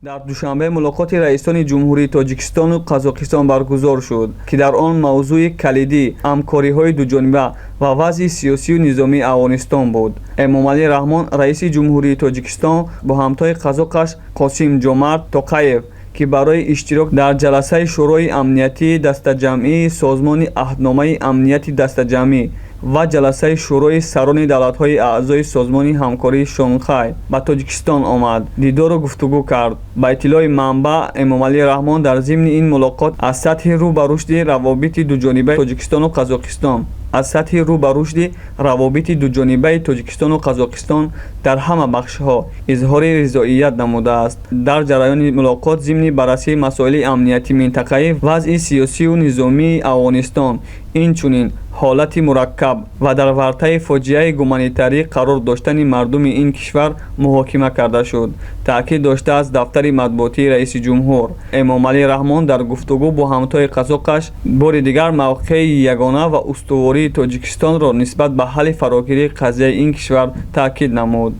дар душанбе мулоқоти раисони ҷумҳурии тоҷикистону қазоқистон баргузор шуд, ки дар он мавзӯи калидӣ ҳамкориҳои дуҷониба ва вазъи сиёсию низомии Афғонистон буд. Эмомалӣ Раҳмон, раиси ҷумҳурии Тоҷикистон, бо ҳамтои қазоқаш Қосим-Ҷомарт Тоқаев, ки барои иштирок дар ҷаласаи шӯрои амнияти дастаҷамъии Созмони аҳдномаи амнияти дастаҷамъӣ ва ҷаласаи шӯрои сарони давлатҳои аъзои Созмони ҳамкории Шонхай ба Тоҷикистон омад, дидору гуфтугӯ кард. Ба иттилои манбаъ, Эмомалӣ Раҳмон дар зимни ин мулоқот аз сатҳи рӯ ба рушди равобити дуҷонибаи Тоҷикистону Қазоқистон дар ҳама бахшҳо изҳори ризоият намудааст. Дар ҷараёни мулоқот зимни баррасии масоили амнияти минтақаӣ, вазъи сиёсию низомии Афғонистон, инчунин ҳолати мураккаб ва дар вартаи фоҷиаи гуманитарӣ қарор доштани мардуми ин кишвар муҳокима карда шуд, таъкид доштааст дафтари матбуотии раиси ҷумҳур. Эмомалӣ Раҳмон дар гуфтугӯ бо ҳамтои қазоқаш бори дигар мавқеи ягона ва устувории Тоҷикистонро нисбат ба ҳалли фарогирии қазияи ин кишвар таъкид намуд.